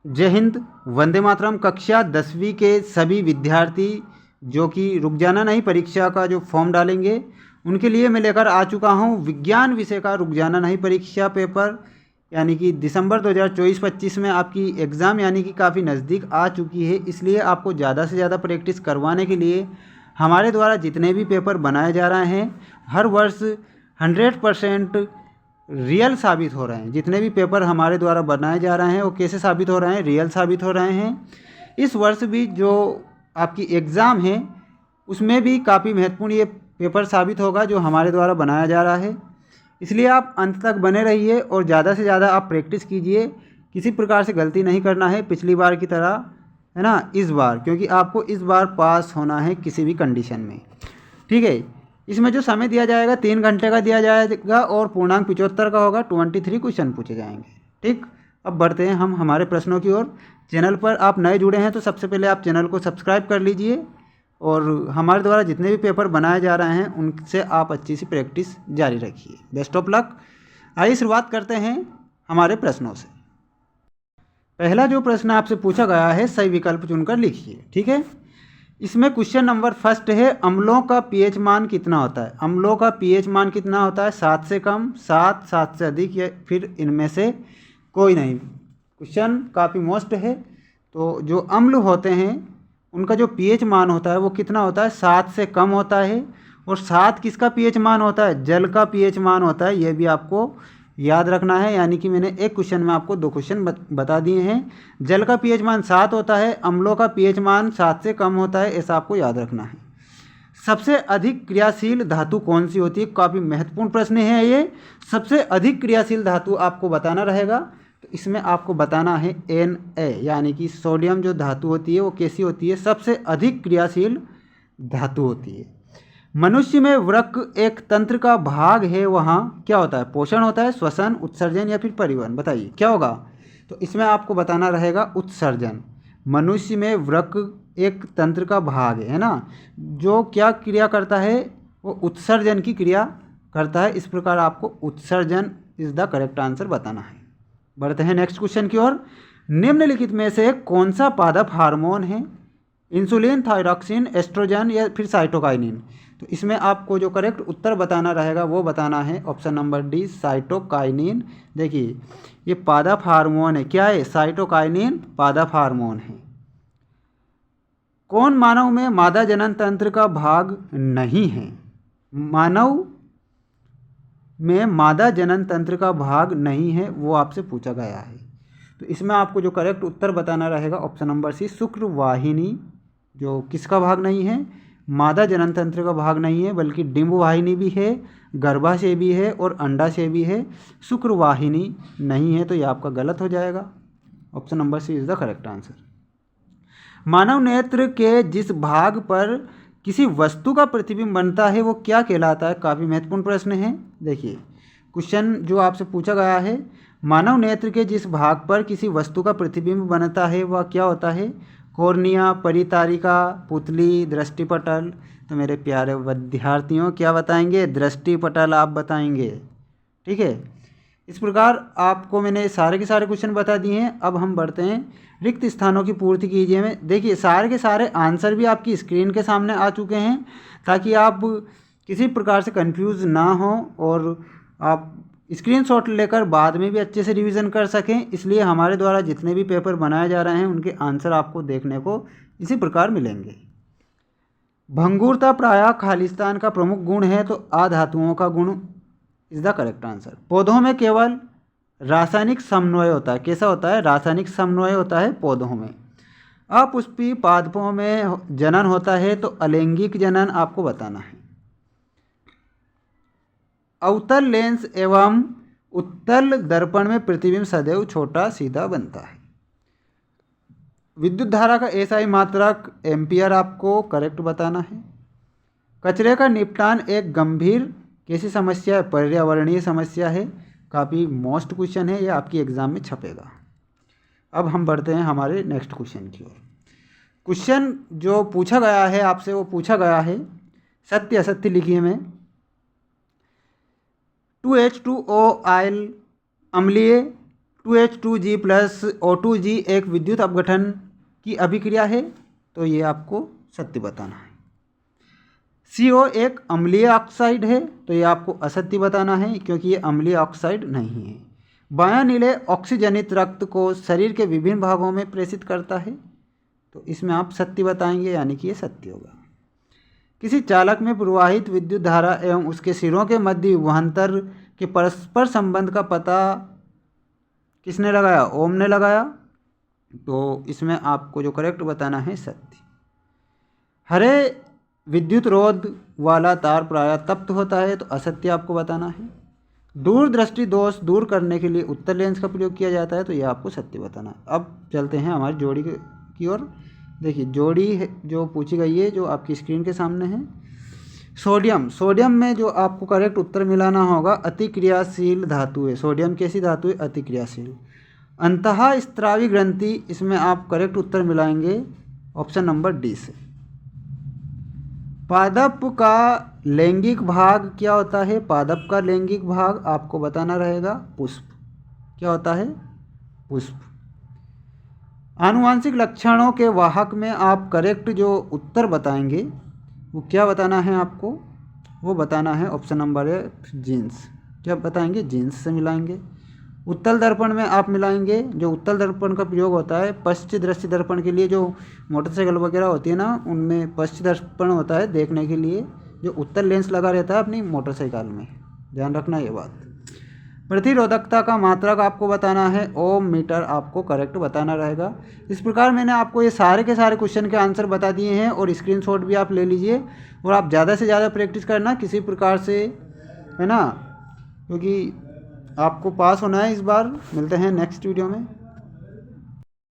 जय हिंद, वंदे मातरम। कक्षा 10वीं के सभी विद्यार्थी जो कि रुक जाना नहीं परीक्षा का जो फॉर्म डालेंगे, उनके लिए मैं लेकर आ चुका हूं विज्ञान विषय का रुक जाना नहीं परीक्षा पेपर, यानी कि दिसंबर 2024-25 में आपकी एग्ज़ाम यानी कि काफ़ी नज़दीक आ चुकी है। इसलिए आपको ज़्यादा से ज़्यादा प्रैक्टिस करवाने के लिए हमारे द्वारा जितने भी पेपर बनाए जा रहे हैं हर वर्ष 100% रियल साबित हो रहे हैं। जितने भी पेपर हमारे द्वारा बनाए जा रहे हैं वो कैसे साबित हो रहे हैं? रियल साबित हो रहे हैं। इस वर्ष भी जो आपकी एग्ज़ाम है उसमें भी काफ़ी महत्वपूर्ण ये पेपर साबित होगा जो हमारे द्वारा बनाया जा रहा है। इसलिए आप अंत तक बने रहिए और ज़्यादा से ज़्यादा आप प्रैक्टिस कीजिए। किसी प्रकार से गलती नहीं करना है पिछली बार की तरह, है ना, इस बार, क्योंकि आपको इस बार पास होना है किसी भी कंडीशन में। ठीक है। इसमें जो समय दिया जाएगा 3 घंटे का दिया जाएगा और पूर्णांक 75 का होगा। 23 क्वेश्चन पूछे जाएंगे। ठीक। अब बढ़ते हैं हम हमारे प्रश्नों की ओर। चैनल पर आप नए जुड़े हैं तो सबसे पहले आप चैनल को सब्सक्राइब कर लीजिए और हमारे द्वारा जितने भी पेपर बनाए जा रहे हैं उनसे आप अच्छी सी प्रैक्टिस जारी रखिए। Best of luck. आइए शुरुआत करते हैं हमारे प्रश्नों से। पहला जो प्रश्न आपसे पूछा गया है सही विकल्प चुनकर लिखिए। ठीक है। इसमें क्वेश्चन नंबर फर्स्ट है, अम्लों का पीएच मान कितना होता है? अम्लों का पीएच मान कितना होता है? 7 से कम, 7 से अधिक, या फिर इनमें से कोई नहीं। क्वेश्चन काफ़ी मोस्ट है। तो जो अम्ल होते हैं उनका जो पीएच मान होता है वो कितना होता है? 7 से कम होता है। और 7 किसका पीएच मान होता है? जल का पीएच मान होता है। ये भी आपको याद रखना है। यानी कि मैंने एक क्वेश्चन में आपको 2 क्वेश्चन बता दिए हैं। जल का पीएच मान 7 होता है, अम्लों का पीएच मान 7 से कम होता है, ऐसा आपको याद रखना है। सबसे अधिक क्रियाशील धातु कौन सी होती है? काफ़ी महत्वपूर्ण प्रश्न है ये। सबसे अधिक क्रियाशील धातु आपको बताना रहेगा। तो इसमें आपको बताना है Na, यानी कि सोडियम जो धातु होती है वो कैसी होती है? सबसे अधिक क्रियाशील धातु होती है। मनुष्य में वृक्क एक तंत्र का भाग है, वहाँ क्या होता है? पोषण होता है, श्वसन, उत्सर्जन, या फिर परिवहन? बताइए क्या होगा? तो इसमें आपको बताना रहेगा उत्सर्जन। मनुष्य में वृक्क एक तंत्र का भाग है ना, जो क्या क्रिया करता है? वो उत्सर्जन की क्रिया करता है। इस प्रकार आपको उत्सर्जन इज द करेक्ट आंसर बताना है। बढ़ते हैं नेक्स्ट क्वेश्चन की ओर। निम्नलिखित में से कौन सा पादप हार्मोन है? इंसुलिन, थायरॉक्सिन, एस्ट्रोजन, या फिर साइटोकाइनिन? तो इसमें आपको जो करेक्ट उत्तर बताना रहेगा वो बताना है ऑप्शन नंबर डी, साइटोकाइनिन। देखिए ये पादप हार्मोन है। क्या है? साइटोकाइनिन पादप हार्मोन है। कौन मानव में मादा जनन तंत्र का भाग नहीं है? मानव में मादा जनन तंत्र का भाग नहीं है, वो आपसे पूछा गया है। तो इसमें आपको जो करेक्ट उत्तर बताना रहेगा ऑप्शन नंबर सी, शुक्रवाहिनी। जो किसका भाग नहीं है? मादा जनन तंत्र का भाग नहीं है, बल्कि डिंब वाहिनी भी है, गर्भाशय भी है और अंडाशय भी है। शुक्रवाहिनी नहीं है, तो ये आपका गलत हो जाएगा। Option number C is the correct answer. मानव नेत्र के जिस भाग पर किसी वस्तु का प्रतिबिंब बनता है वो क्या कहलाता है? काफ़ी महत्वपूर्ण प्रश्न है। देखिए क्वेश्चन जो आपसे पूछा गया है, मानव नेत्र के जिस भाग पर किसी वस्तु का प्रतिबिंब बनता है वह क्या होता है? कॉर्निया, परितारिका, पुतली, दृष्टिपटल? तो मेरे प्यारे विद्यार्थियों क्या बताएंगे? दृष्टिपटल आप बताएंगे। ठीक है। इस प्रकार आपको मैंने सारे के सारे क्वेश्चन बता दिए हैं। अब हम बढ़ते हैं रिक्त स्थानों की पूर्ति कीजिए में। देखिए सारे के सारे आंसर भी आपकी स्क्रीन के सामने आ चुके हैं, ताकि आप किसी प्रकार से कंफ्यूज ना हो और आप स्क्रीनशॉट लेकर बाद में भी अच्छे से रिवीजन कर सकें। इसलिए हमारे द्वारा जितने भी पेपर बनाए जा रहे हैं उनके आंसर आपको देखने को इसी प्रकार मिलेंगे। भंगुरता प्रायः खालिस्तान का प्रमुख गुण है, तो अधातुओं का गुण इज द करेक्ट आंसर। पौधों में केवल रासायनिक समन्वय होता है। कैसा होता है? रासायनिक समन्वय होता है पौधों में। अपुष्पी पादपों में जनन होता है, तो अलैंगिक जनन आपको बताना है। अवतल लेंस एवं उत्तल दर्पण में प्रतिबिंब सदैव छोटा सीधा बनता है। विद्युत धारा का एसआई मात्रक एम्पियर आपको करेक्ट बताना है। कचरे का निपटान एक गंभीर कैसी समस्या है? पर्यावरणीय समस्या है। काफ़ी मोस्ट क्वेश्चन है, ये आपकी एग्जाम में छपेगा। अब हम बढ़ते हैं हमारे नेक्स्ट क्वेश्चन की ओर। क्वेश्चन जो पूछा गया है आपसे वो पूछा गया है, सत्य असत्य लिखिए में। 2H2O आयल अम्लीय, 2H2G प्लस O2G एक विद्युत अपघटन की अभिक्रिया है, तो ये आपको सत्य बताना है। CO एक अम्लीय ऑक्साइड है, तो ये आपको असत्य बताना है क्योंकि ये अम्लीय ऑक्साइड नहीं है। बायां नीले ऑक्सीजनित रक्त को शरीर के विभिन्न भागों में प्रेषित करता है, तो इसमें आप सत्य बताएंगे, यानी कि ये सत्य होगा। किसी चालक में प्रवाहित विद्युत धारा एवं उसके सिरों के मध्य विभवांतर के परस्पर संबंध का पता किसने लगाया? ओम ने लगाया, तो इसमें आपको जो करेक्ट बताना है सत्य। हरे विद्युत रोध वाला तार प्रायः तप्त होता है, तो असत्य आपको बताना है। दूरदृष्टि दोष दूर करने के लिए उत्तल लेंस का प्रयोग किया जाता है, तो यह आपको सत्य बताना है। अब चलते हैं हमारी जोड़ी की ओर। देखिए जोड़ी है जो पूछी गई है, जो आपकी स्क्रीन के सामने है। सोडियम में जो आपको करेक्ट उत्तर मिलाना होगा अतिक्रियाशील धातु है। सोडियम कैसी धातु है? अतिक्रियाशील। अंतःस्रावी ग्रंथि, इसमें आप करेक्ट उत्तर मिलाएंगे ऑप्शन नंबर डी से। पादप का लैंगिक भाग क्या होता है? पादप का लैंगिक भाग आपको बताना रहेगा पुष्प। क्या होता है? पुष्प। आनुवांशिक लक्षणों के वाहक में आप करेक्ट जो उत्तर बताएंगे वो क्या बताना है आपको? वो बताना है ऑप्शन नंबर है जीन्स। क्या बताएंगे? जीन्स से मिलाएंगे। उत्तल दर्पण में आप मिलाएंगे, जो उत्तल दर्पण का प्रयोग होता है पश्चिम दृष्टि दर्पण के लिए, जो मोटरसाइकिल वगैरह होती है ना, उनमें पश्चिम दर्पण होता है देखने के लिए, जो उत्तल लेंस लगा रहता है अपनी मोटरसाइकिल में, ध्यान रखना ये बात। प्रतिरोधकता का मात्रक आपको बताना है, ओम मीटर आपको करेक्ट बताना रहेगा। इस प्रकार मैंने आपको ये सारे के सारे क्वेश्चन के आंसर बता दिए हैं, और स्क्रीनशॉट भी आप ले लीजिए, और आप ज़्यादा से ज़्यादा प्रैक्टिस करना किसी प्रकार से, है ना, क्योंकि आपको पास होना है इस बार। मिलते हैं नेक्स्ट वीडियो में।